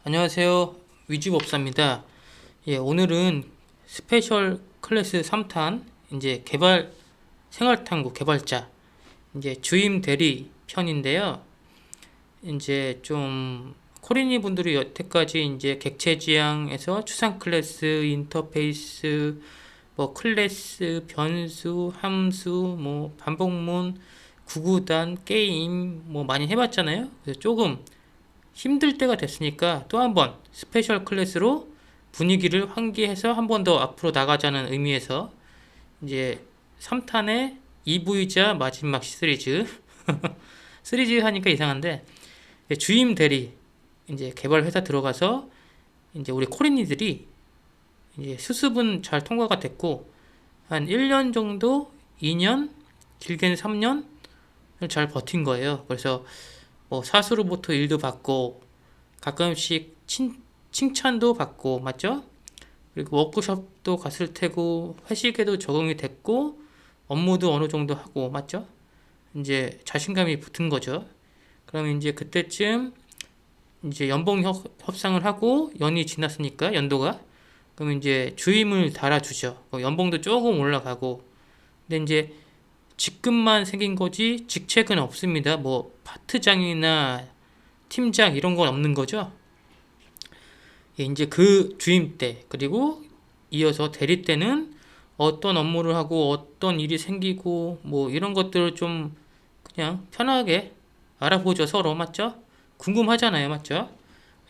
안녕하세요. 위주법사입니다. 예, 오늘은 스페셜 클래스 3탄 이제 개발 생활탐구 개발자 이제 주임 대리 편인데요. 이제 좀 코리니 분들이 여태까지 이제 객체 지향에서 추상 클래스, 인터페이스, 뭐 클래스, 변수, 함수, 뭐 반복문, 구구단, 게임 뭐 많이 해봤잖아요. 그래서 조금 힘들 때가 됐으니까 또 한 번 스페셜 클래스로 분위기를 환기해서 한 번 더 앞으로 나가자는 의미에서 이제 3탄의 2부이자 마지막 시리즈 시리즈 하니까 이상한데 주임 대리 이제 개발 회사 들어가서 이제 우리 코린이들이 이제 수습은 잘 통과가 됐고 한 1년 정도 2년 길게는 3년을 잘 버틴 거예요. 그래서 뭐 사수로부터 일도 받고 가끔씩 칭찬도 받고 맞죠? 그리고 워크숍도 갔을 테고 회식에도 적응이 됐고 업무도 어느 정도 하고 맞죠? 이제 자신감이 붙은 거죠. 그러면 이제 그때쯤 이제 연봉 협상을 하고 연이 지났으니까 연도가 그러면 이제 주임을 달아주죠. 연봉도 조금 올라가고 근데 이제 직급만 생긴 거지 직책은 없습니다. 뭐 파트장이나 팀장 이런 건 없는 거죠. 예, 이제 그 주임 때 그리고 이어서 대리 때는 어떤 업무를 하고 어떤 일이 생기고 뭐 이런 것들을 좀 그냥 편하게 알아보죠. 서로 맞죠? 궁금하잖아요. 맞죠?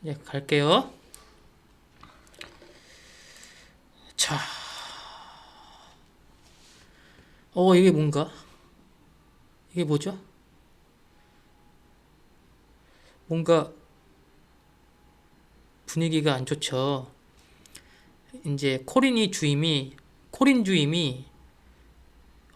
이제 갈게요. 자, 이게 뭔가? 이게 뭐죠? 뭔가 분위기가 안 좋죠. 이제 코린 주임이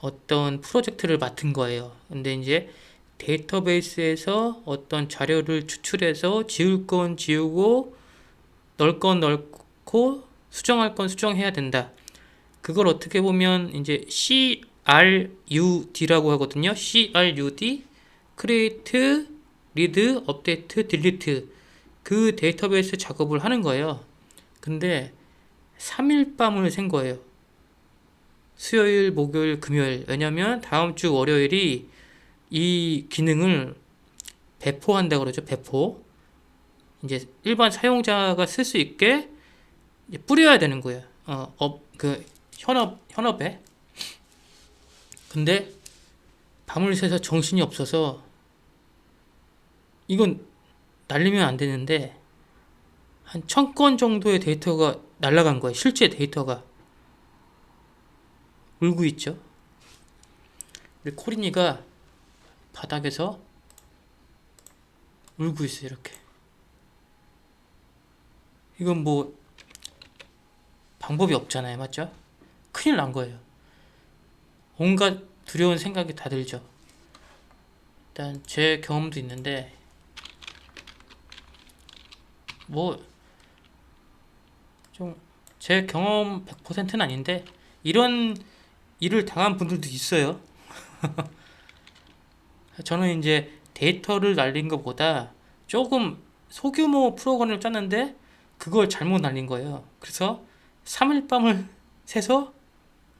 어떤 프로젝트를 맡은 거예요. 근데 이제 데이터베이스에서 어떤 자료를 추출해서 지울 건 지우고 넣을 건 넣고 수정할 건 수정해야 된다. 그걸 어떻게 보면 이제 CRUD라고 하거든요. CRUD, Create, Read, Update, Delete 그 데이터베이스 작업을 하는 거예요. 근데 3일 밤을 샌 거예요. 수요일, 목요일, 금요일. 왜냐면 다음 주 월요일이 이 기능을 배포한다 그러죠. 배포. 이제 일반 사용자가 쓸 수 있게 뿌려야 되는 거예요. 현업에. 근데 밤을 새서 정신이 없어서 이건 날리면 안 되는데 한 1000건 정도의 데이터가 날라간 거예요. 실제 데이터가 울고 있죠. 우리 코린이가 바닥에서 울고 있어요. 이렇게. 이건 뭐 방법이 없잖아요. 맞죠? 큰일 난 거예요. 온갖 두려운 생각이 다 들죠. 일단 제 경험도 있는데 뭐 좀 제 경험 100%는 아닌데 이런 일을 당한 분들도 있어요. 저는 이제 데이터를 날린 것보다 조금 소규모 프로그램을 짰는데 그걸 잘못 날린 거예요. 그래서 3일 밤을 새서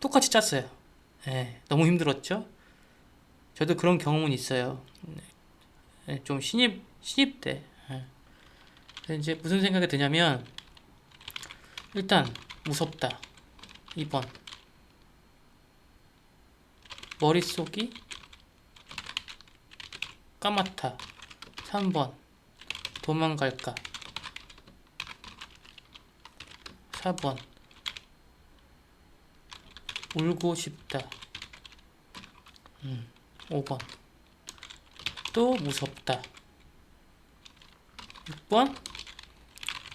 똑같이 짰어요. 예, 너무 힘들었죠? 저도 그런 경험은 있어요. 예, 좀 신입 때. 예. 이제 무슨 생각이 드냐면, 일단, 무섭다. 2번. 머릿속이 까맣다. 3번. 도망갈까? 4번. 울고 싶다. 5번. 또 무섭다. 6번.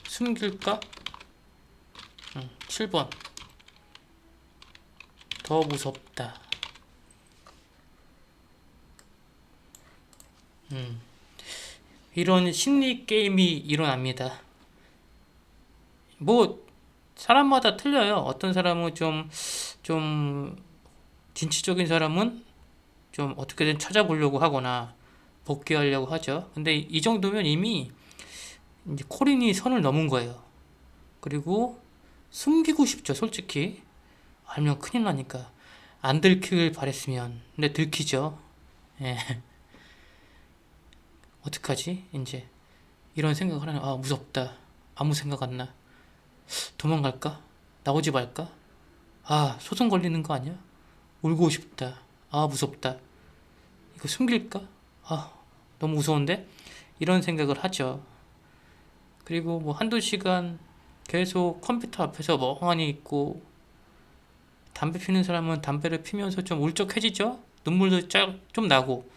숨길까? 7번. 더 무섭다. 이런 심리 게임이 일어납니다. 뭐, 사람마다 틀려요. 어떤 사람은 좀, 진취적인 사람은 좀 어떻게든 찾아보려고 하거나 복귀하려고 하죠. 근데 이 정도면 이미 이제 코린이 선을 넘은 거예요. 그리고 숨기고 싶죠, 솔직히. 알면 큰일 나니까. 안 들키길 바랬으면. 근데 들키죠. 예. 어떡하지? 이제 이런 생각을 하는, 아, 무섭다. 아무 생각 안 나. 도망갈까? 나오지 말까? 아, 소송 걸리는 거 아니야? 울고 싶다. 아, 무섭다. 이거 숨길까? 아, 너무 무서운데? 이런 생각을 하죠. 그리고 뭐 한두 시간 계속 컴퓨터 앞에서 멍하니 있고, 담배 피는 사람은 담배를 피면서 좀 울적해지죠? 눈물도 좀 나고.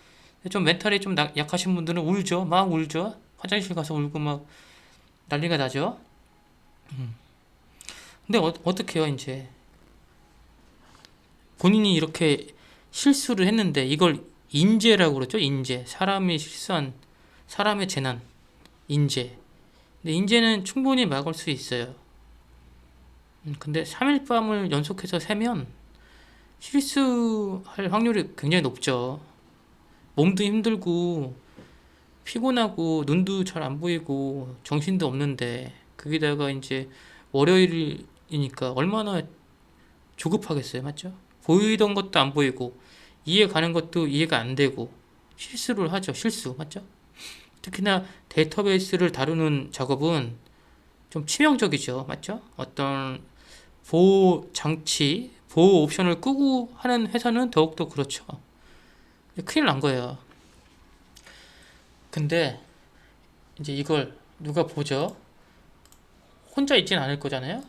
좀 멘탈이 좀 약하신 분들은 울죠. 막 울죠. 화장실 가서 울고 막 난리가 나죠. 근데 어떻게 해요, 이제. 본인이 이렇게 실수를 했는데 이걸 인재라고 그러죠. 인재. 사람이 실수한, 사람의 재난. 인재. 근데 인재는 충분히 막을 수 있어요. 근데 3일 밤을 연속해서 새면 실수할 확률이 굉장히 높죠. 몸도 힘들고 피곤하고 눈도 잘 안 보이고 정신도 없는데 거기다가 이제 월요일이니까 얼마나 조급하겠어요, 맞죠? 보이던 것도 안 보이고 이해 가는 것도 이해가 안 되고 실수를 하죠, 실수, 맞죠? 특히나 데이터베이스를 다루는 작업은 좀 치명적이죠, 맞죠? 어떤 보호 장치, 보호 옵션을 끄고 하는 회사는 더욱더 그렇죠. 큰일 난 거예요. 근데 이제 이걸 누가 보죠? 혼자 있진 않을 거잖아요.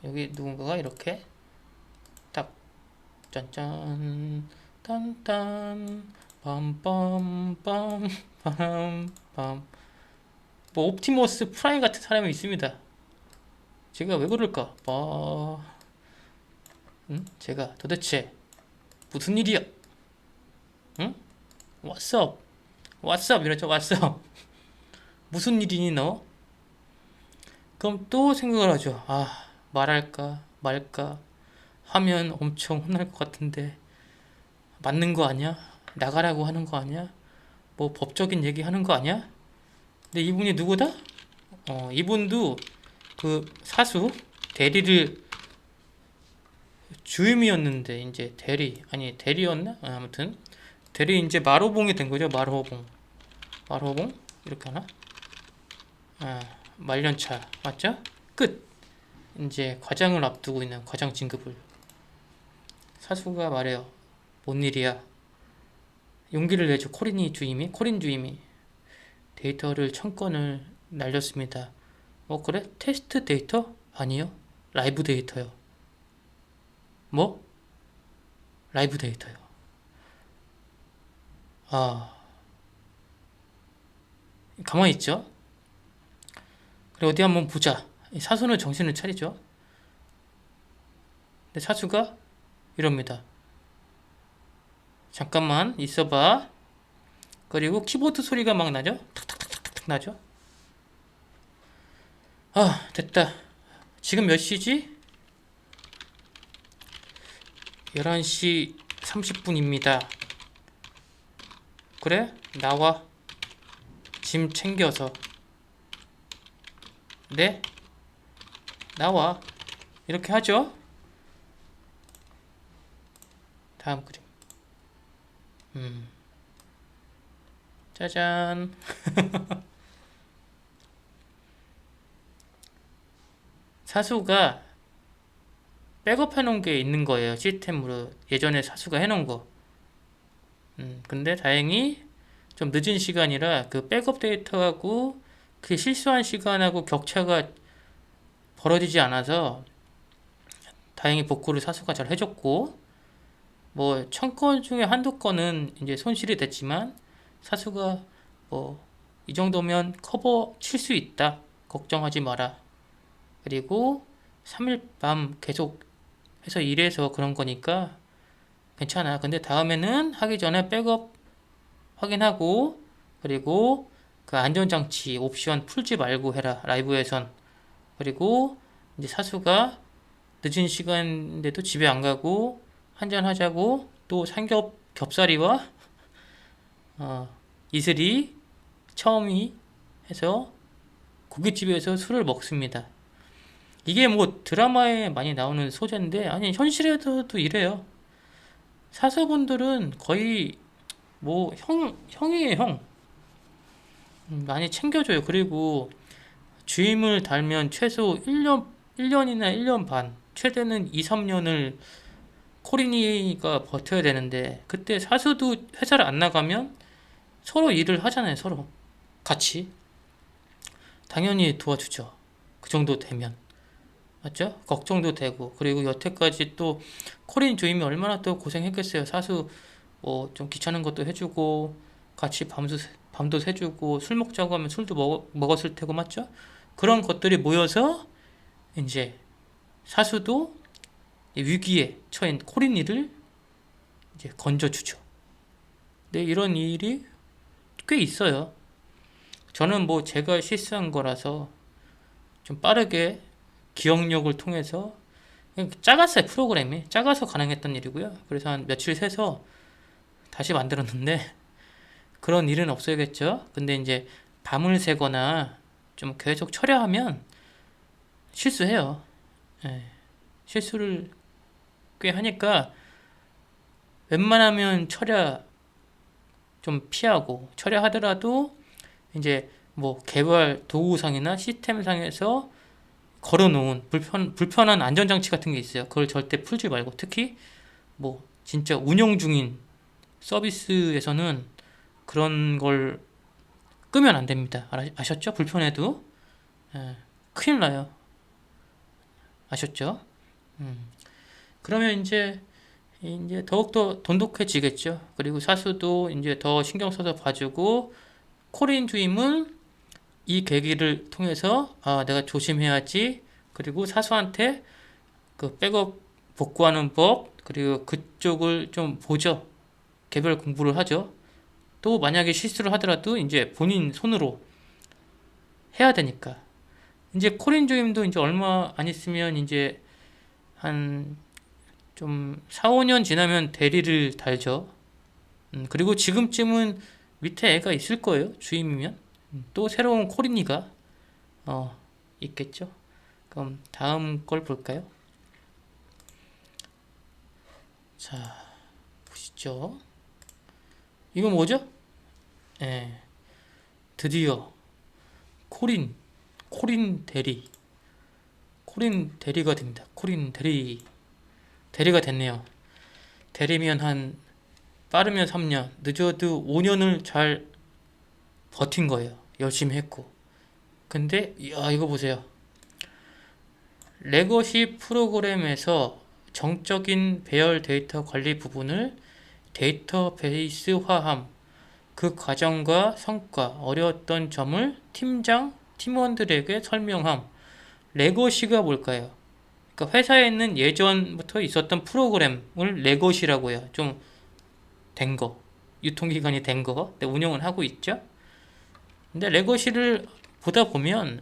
여기 누군가가 이렇게 딱 짠짠 딴딴 빰빰빰 빰빰 뭐 옵티머스 프라임 같은 사람이 있습니다. 제가 왜 그럴까? 제가 도대체 무슨 일이야? 응? What's up? What's up? 이러죠. What's up? 무슨 일이니 너? 그럼 또 생각을 하죠. 아, 말할까 말까 하면 엄청 혼날 것 같은데 맞는 거 아니야? 나가라고 하는 거 아니야? 뭐 법적인 얘기 하는 거 아니야? 근데 이분이 누구다? 이분도 그 사수 대리를 주임이었는데 이제 대리였나? 아무튼 대리 이제 마로봉이 된 거죠. 마로봉 이렇게 하나? 말년차 맞죠? 끝. 이제 과장을 앞두고 있는 과장 진급을 사수가 말해요. 뭔 일이야? 용기를 내죠. 코린 주임이 데이터를 1000건을 날렸습니다. 그래? 테스트 데이터? 아니요. 라이브 데이터요. 뭐? 라이브 데이터요. 아, 가만히 있죠? 그래, 어디 한번 보자. 사수는 정신을 차리죠. 근데 사수가 이럽니다. 잠깐만 있어봐. 그리고 키보드 소리가 막 나죠? 탁탁탁탁탁 나죠? 아, 됐다. 지금 몇 시지? 11시 30분입니다. 그래? 나와. 짐 챙겨서. 네? 나와. 이렇게 하죠? 다음 그림. 짜잔. 사수가 백업 해놓은 게 있는 거예요. 시스템으로. 예전에 사수가 해놓은 거. 근데 다행히 좀 늦은 시간이라 그 백업 데이터하고 그 실수한 시간하고 격차가 벌어지지 않아서 다행히 복구를 사수가 잘 해줬고, 뭐 1000건 중에 한두 건은 이제 손실이 됐지만 사수가 뭐 이 정도면 커버 칠 수 있다. 걱정하지 마라. 그리고 3일 밤 계속 해서 일해서 그런 거니까 괜찮아. 근데 다음에는 하기 전에 백업 확인하고, 그리고 그 안전장치 옵션 풀지 말고 해라. 라이브에선. 그리고 이제 사수가 늦은 시간인데도 집에 안 가고 한잔 하자고 또 삼겹 겹사리와 이슬이 처음이 해서 고깃집에서 술을 먹습니다. 이게 뭐 드라마에 많이 나오는 소재인데 아니 현실에서도 이래요. 사수분들은 거의 뭐 형이에요, 형. 많이 챙겨줘요. 그리고 주임을 달면 최소 1년이나 1년 반, 최대는 2, 3년을 코린이가 버텨야 되는데 그때 사수도 회사를 안 나가면 서로 일을 하잖아요, 서로. 같이. 당연히 도와주죠. 그 정도 되면. 맞죠? 걱정도 되고. 그리고 여태까지 또 코린 주임이 얼마나 또 고생했겠어요. 사수 뭐 좀 귀찮은 것도 해주고 같이 밤도 새주고 술 먹자고 하면 술도 먹었을 테고 맞죠? 그런 것들이 모여서 이제 사수도 위기에 처한 코린이를 이제 건져주죠. 네, 이런 일이 꽤 있어요. 저는 뭐 제가 실수한 거라서 좀 빠르게 기억력을 통해서 작았어요. 프로그램이 작아서 가능했던 일이고요. 그래서 한 며칠 새서 다시 만들었는데 그런 일은 없어야겠죠. 근데 이제 밤을 새거나 좀 계속 철야하면 실수해요. 예, 실수를 꽤 하니까 웬만하면 철야 좀 피하고 철야하더라도 이제 뭐 개발 도구상이나 시스템상에서 걸어놓은 불편한 안전장치 같은 게 있어요. 그걸 절대 풀지 말고 특히 뭐 진짜 운영 중인 서비스에서는 그런 걸 끄면 안 됩니다. 아셨죠? 불편해도 예, 큰일 나요. 아셨죠? 그러면 이제 더욱더 돈독해지겠죠. 그리고 사수도 이제 더 신경 써서 봐주고 코린 주임은 이 계기를 통해서 아 내가 조심해야지. 그리고 사수한테 그 백업 복구하는 법 그리고 그쪽을 좀 보죠. 개별 공부를 하죠. 또 만약에 실수를 하더라도 이제 본인 손으로 해야 되니까. 이제 코린 주임도 이제 얼마 안 있으면 이제 한 좀 4, 5년 지나면 대리를 달죠. 그리고 지금쯤은 밑에 애가 있을 거예요. 주임이면. 또 새로운 코린이가 있겠죠. 그럼 다음 걸 볼까요? 자, 보시죠. 이거 뭐죠? 예, 드디어 코린 대리가 됩니다. 코린 대리가 됐네요. 대리면 빠르면 3년, 늦어도 5년을 잘 버틴 거예요. 열심히 했고. 근데, 이거 보세요. 레거시 프로그램에서 정적인 배열 데이터 관리 부분을 데이터베이스화함, 그 과정과 성과, 어려웠던 점을 팀원들에게 설명함. 레거시가 뭘까요? 그러니까 회사에는 예전부터 있었던 프로그램을 레거시라고 해요. 좀 된 거, 유통기간이 된 거, 운영은 하고 있죠. 근데 레거시를 보다 보면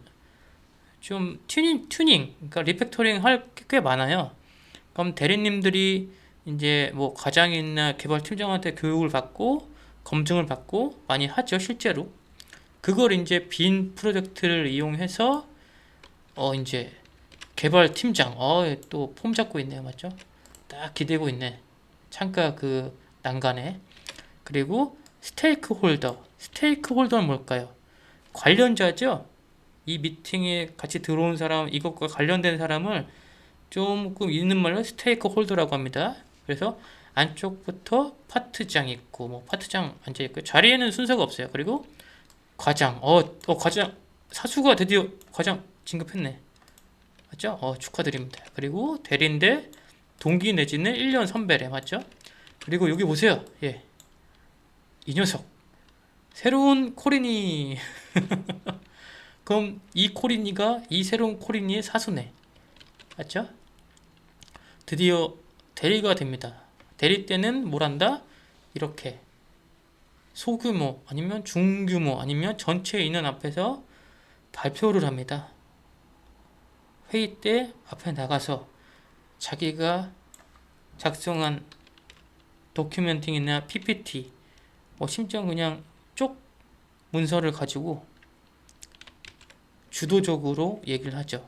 좀 그러니까 리팩토링 할 게 꽤 많아요. 그럼 대리님들이 이제 뭐 과장이나 개발 팀장한테 교육을 받고 검증을 받고 많이 하죠, 실제로. 그걸 이제 빈 프로젝트를 이용해서 이제 개발 팀장, 또 폼 잡고 있네요, 맞죠? 딱 기대고 있네. 창가 그 난간에. 그리고 스테이크홀더는 뭘까요? 관련자죠? 이 미팅에 같이 들어온 사람, 이것과 관련된 사람을 조금 있는 말로 스테이크홀더라고 합니다. 그래서 안쪽부터 파트장 있고, 뭐 파트장 앉아 있고, 자리에는 순서가 없어요. 그리고 과장, 과장, 사수가 드디어 과장 진급했네. 맞죠? 축하드립니다. 그리고 대리인데 동기 내지는 1년 선배래. 맞죠? 그리고 여기 보세요. 예. 이 녀석. 새로운 코린이. 그럼 이 새로운 코린이의 사수네. 맞죠? 드디어 대리가 됩니다. 대리 때는 뭘 한다? 이렇게 소규모 아니면 중규모 아니면 전체 인원 앞에서 발표를 합니다. 회의 때 앞에 나가서 자기가 작성한 도큐멘팅이나 PPT, 심지어 그냥 쪽 문서를 가지고 주도적으로 얘기를 하죠.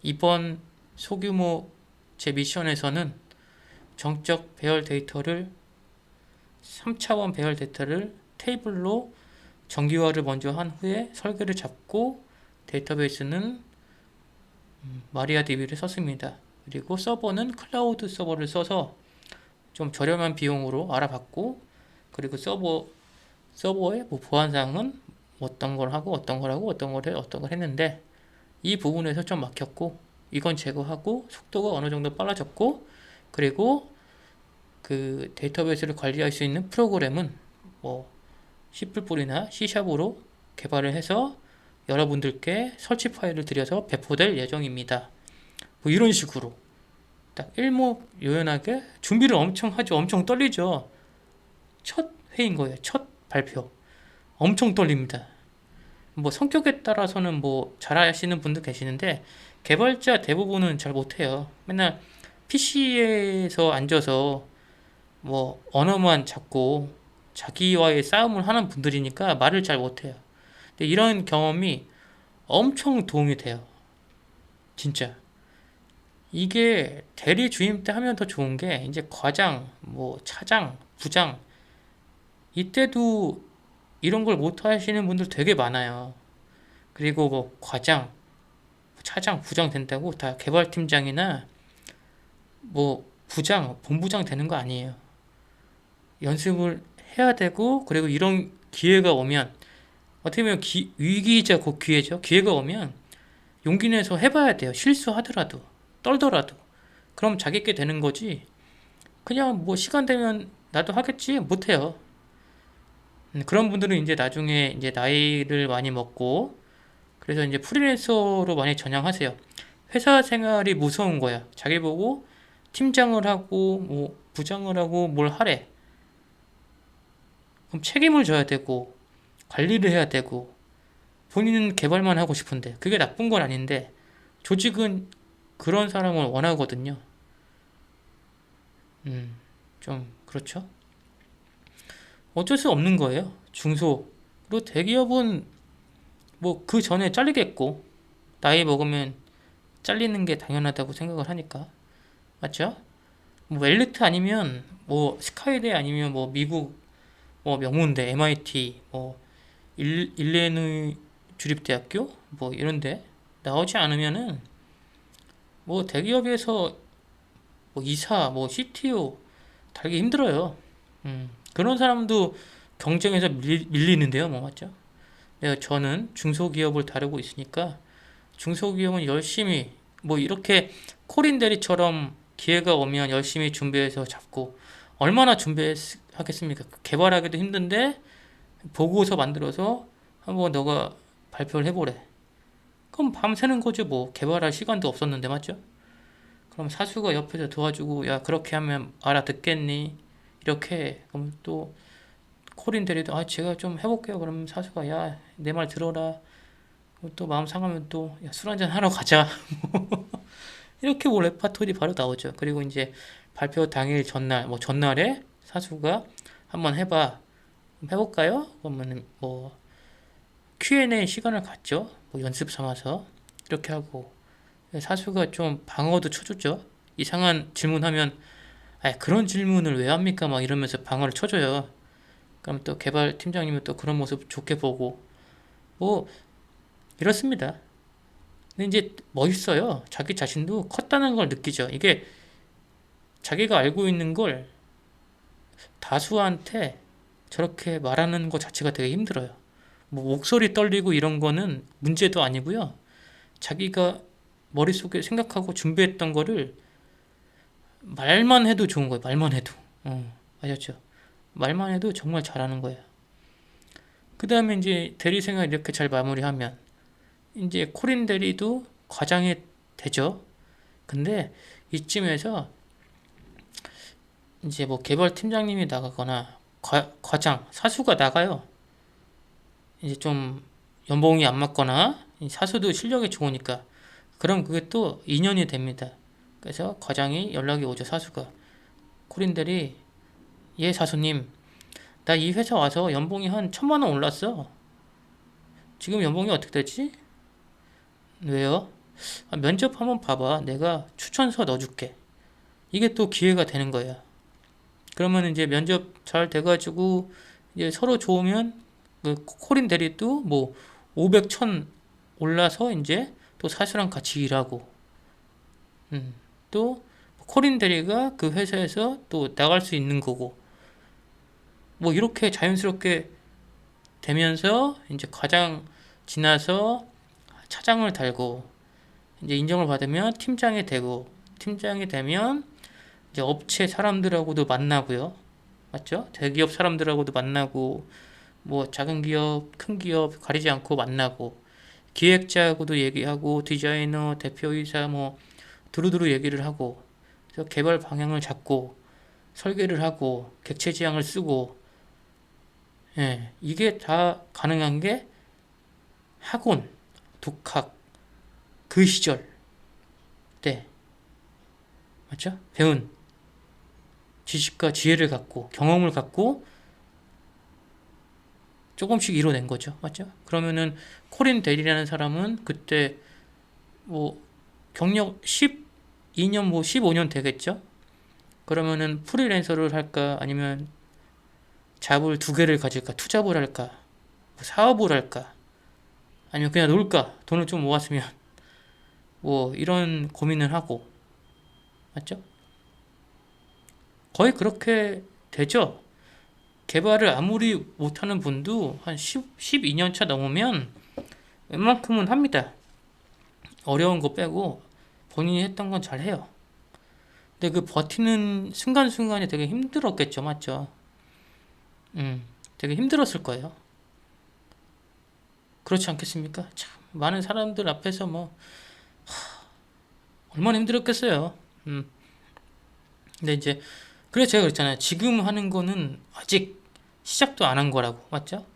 이번 소규모 제 미션에서는 정적 배열 데이터를 3차원 배열 데이터를 테이블로 정기화를 먼저 한 후에 설계를 잡고 데이터베이스는 마리아DB를 썼습니다. 그리고 서버는 클라우드 서버를 써서 좀 저렴한 비용으로 알아봤고, 그리고 서버의 뭐 보안사항은 어떤 걸 하고 어떤 걸 하고 어떤 걸 했는데, 이 부분에서 좀 막혔고 이건 제거하고 속도가 어느 정도 빨라졌고, 그리고 그 데이터베이스를 관리할 수 있는 프로그램은 뭐 C++이나 C샵으로 개발을 해서 여러분들께 설치 파일을 드려서 배포될 예정입니다. 뭐 이런 식으로 딱 일목요연하게 준비를 엄청 하죠. 엄청 떨리죠. 첫 회인 거예요. 첫 발표. 엄청 떨립니다. 뭐 성격에 따라서는 뭐 잘하시는 분도 계시는데, 개발자 대부분은 잘 못해요. 맨날 PC에서 앉아서 뭐 언어만 잡고 자기와의 싸움을 하는 분들이니까 말을 잘 못해요. 근데 이런 경험이 엄청 도움이 돼요. 진짜. 이게 대리 주임 때 하면 더 좋은 게, 이제 과장, 뭐 차장, 부장, 이때도 이런 걸 못 하시는 분들 되게 많아요. 그리고 뭐 과장, 차장, 부장 된다고 다 개발팀장이나 뭐 부장, 본부장 되는 거 아니에요. 연습을 해야 되고, 그리고 이런 기회가 오면, 어떻게 보면 위기이자 곧 기회죠. 기회가 오면 용기 내서 해봐야 돼요. 실수하더라도, 떨더라도. 그럼 자기께 되는 거지. 그냥 뭐 시간 되면 나도 하겠지. 못해요. 그런 분들은 이제 나중에 이제 나이를 많이 먹고, 그래서 이제 프리랜서로 많이 전향하세요. 회사 생활이 무서운 거야. 자기 보고 팀장을 하고 뭐 부장을 하고 뭘 하래. 그럼 책임을 져야 되고 관리를 해야 되고, 본인은 개발만 하고 싶은데 그게 나쁜 건 아닌데, 조직은 그런 사람을 원하거든요. 좀 그렇죠. 어쩔 수 없는 거예요. 중소. 그리고 대기업은 뭐 그 전에 잘리겠고, 나이 먹으면 잘리는 게 당연하다고 생각을 하니까. 맞죠? 뭐 엘리트 아니면 뭐 스카이대 아니면 뭐 미국 뭐 명문대 MIT 뭐 일레노이 주립대학교 뭐 이런데 나오지 않으면은 뭐 대기업에서 뭐 이사 뭐 CTO 달기 힘들어요. 그런 사람도 경쟁에서 밀리는데요, 뭐 맞죠? 저는 중소기업을 다루고 있으니까, 중소기업은 열심히 뭐 이렇게 코린 대리처럼 기회가 오면 열심히 준비해서 잡고, 얼마나 준비하겠습니까? 개발하기도 힘든데 보고서 만들어서 한번 너가 발표를 해보래. 그럼 밤새는 거죠. 뭐 개발할 시간도 없었는데, 맞죠? 그럼 사수가 옆에서 도와주고, 야 그렇게 하면 알아듣겠니? 이렇게. 그럼 또 코린 대리도, 아 제가 좀 해볼게요. 그럼 사수가, 야 내 말 들어라. 또 마음 상하면 또 술 한잔 하러 가자. 이렇게 뭐 레파토리 바로 나오죠. 그리고 이제 발표 당일 전날, 뭐 전날에 사수가 한번 해볼까요? 그러면 뭐 Q&A 시간을 갖죠. 뭐 연습 삼아서 이렇게 하고, 사수가 좀 방어도 쳐주죠. 이상한 질문하면, 아 그런 질문을 왜 합니까? 막 이러면서 방어를 쳐줘요. 그럼 또 개발 팀장님은 또 그런 모습 좋게 보고, 뭐 이렇습니다. 근데 이제 멋있어요. 자기 자신도 컸다는 걸 느끼죠. 이게 자기가 알고 있는 걸 다수한테 저렇게 말하는 것 자체가 되게 힘들어요. 뭐 목소리 떨리고 이런 거는 문제도 아니고요. 자기가 머릿속에 생각하고 준비했던 거를 말만 해도 좋은 거예요. 말만 해도. 아셨죠? 말만 해도 정말 잘하는 거예요. 그 다음에 이제 대리 생활 이렇게 잘 마무리하면 이제 코린 대리도 과장이 되죠. 근데 이쯤에서 이제 뭐 개발 팀장님이 나가거나 과장, 사수가 나가요. 이제 좀 연봉이 안 맞거나 사수도 실력이 좋으니까, 그럼 그게 또 2년이 됩니다. 그래서 과장이 연락이 오죠. 사수가, 코린 대리, 예 사수님, 나 이 회사 와서 연봉이 한 1,000만 원 올랐어. 지금 연봉이 어떻게 되지? 왜요? 면접 한번 봐봐. 내가 추천서 넣어줄게. 이게 또 기회가 되는 거야. 그러면 이제 면접 잘 돼가지고 이제 서로 좋으면 그 코린 대리도 뭐 500, 1000 올라서 이제 또 사수랑 같이 일하고, 또 코린 대리가 그 회사에서 또 나갈 수 있는 거고, 뭐 이렇게 자연스럽게 되면서 이제 과장 지나서 차장을 달고 이제 인정을 받으면 팀장이 되고, 팀장이 되면 이제 업체 사람들하고도 만나고요. 맞죠? 대기업 사람들하고도 만나고, 뭐 작은 기업, 큰 기업 가리지 않고 만나고, 기획자하고도 얘기하고, 디자이너, 대표이사 뭐 두루두루 얘기를 하고, 그래서 개발 방향을 잡고, 설계를 하고, 객체 지향을 쓰고, 예, 이게 다 가능한 게 학원, 독학, 그 시절 때, 맞죠? 배운 지식과 지혜를 갖고, 경험을 갖고, 조금씩 이뤄낸 거죠. 맞죠? 그러면은, 코린 델이라는 사람은 그때 뭐, 경력 12년, 뭐 15년 되겠죠? 그러면은 프리랜서를 할까? 아니면 잡을 두 개를 가질까? 투잡을 할까? 뭐 사업을 할까? 아니면 그냥 놀까? 돈을 좀 모았으면. 뭐, 이런 고민을 하고. 맞죠? 거의 그렇게 되죠? 개발을 아무리 못하는 분도 한 12년 차 넘으면 웬만큼은 합니다. 어려운 거 빼고 본인이 했던 건 잘해요. 근데 그 버티는 순간순간이 되게 힘들었겠죠, 맞죠? 되게 힘들었을 거예요. 그렇지 않겠습니까? 참, 많은 사람들 앞에서 뭐, 얼마나 힘들었겠어요. 근데 이제, 그래서 제가 그랬잖아요. 지금 하는 거는 아직 시작도 안 한 거라고, 맞죠?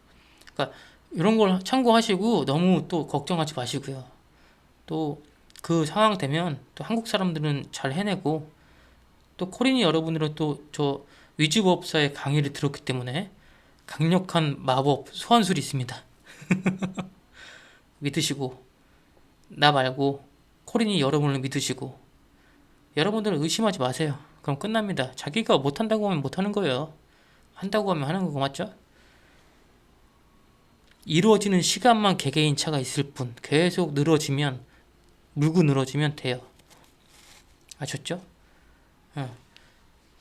그러니까, 이런 걸 참고하시고, 너무 또 걱정하지 마시고요. 또, 그 상황 되면, 또 한국 사람들은 잘 해내고, 또 코린이 여러분들은 또 저 위즈업사의 강의를 들었기 때문에 강력한 마법 소환술이 있습니다. 믿으시고 나 말고 코린이 여러분을 믿으시고 여러분들은 의심하지 마세요. 그럼 끝납니다. 자기가 못한다고 하면 못하는 거예요. 한다고 하면 하는 거고 맞죠? 이루어지는 시간만 개개인 차가 있을 뿐 계속 늘어지면 물고 늘어지면 돼요. 아셨죠?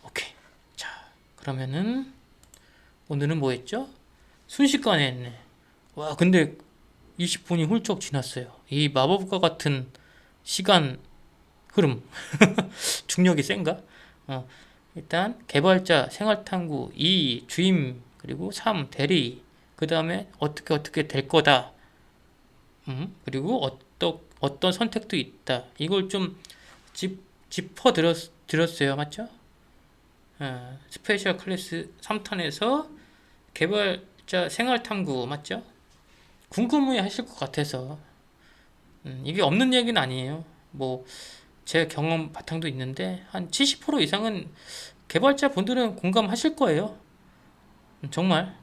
오케이. 자 그러면은 오늘은 뭐 했죠? 순식간에 했네. 와 근데 20분이 훌쩍 지났어요. 이 마법과 같은 시간 흐름. 중력이 센가? 어, 일단 개발자, 생활탐구, 2, 주임, 그리고 3, 대리. 그 다음에 어떻게 될 거다. 그리고 어떤 선택도 있다. 이걸 좀 짚어 드렸어요. 맞죠? 스페셜 클래스 3탄에서 개발자 생활탐구 맞죠? 궁금해 하실 것 같아서 이게 없는 얘기는 아니에요. 뭐 제 경험 바탕도 있는데 한 70% 이상은 개발자 분들은 공감하실 거예요. 정말.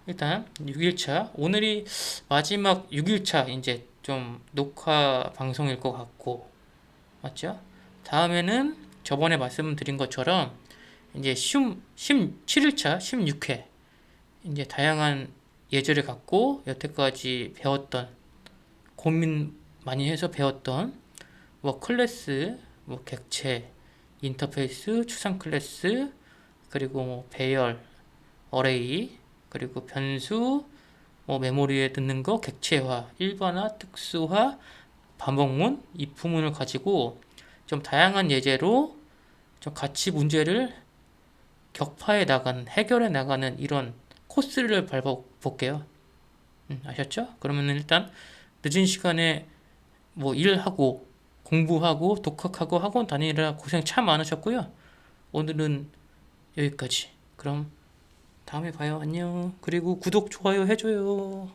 일단 6일차 오늘이 마지막 6일차 이제 좀 녹화 방송일 것 같고 맞죠? 다음에는 저번에 말씀드린 것처럼 이제 17일차 16회 이제 다양한 예제를 갖고 여태까지 배웠던 고민 많이 해서 배웠던 뭐 클래스, 뭐 객체, 인터페이스, 추상 클래스, 그리고 뭐 배열, 어레이, 그리고 변수, 뭐 메모리에 넣는 거, 객체화, 일반화, 특수화, 반복문, if문을 가지고 좀 다양한 예제로 좀 같이 문제를 격파해 나가는, 해결해 나가는 이런 코스를 밟아볼게요. 아셨죠? 그러면 일단 늦은 시간에 뭐 일하고 공부하고 독학하고 학원 다니느라 고생 참 많으셨고요. 오늘은 여기까지. 그럼 다음에 봐요. 안녕. 그리고 구독, 좋아요 해줘요.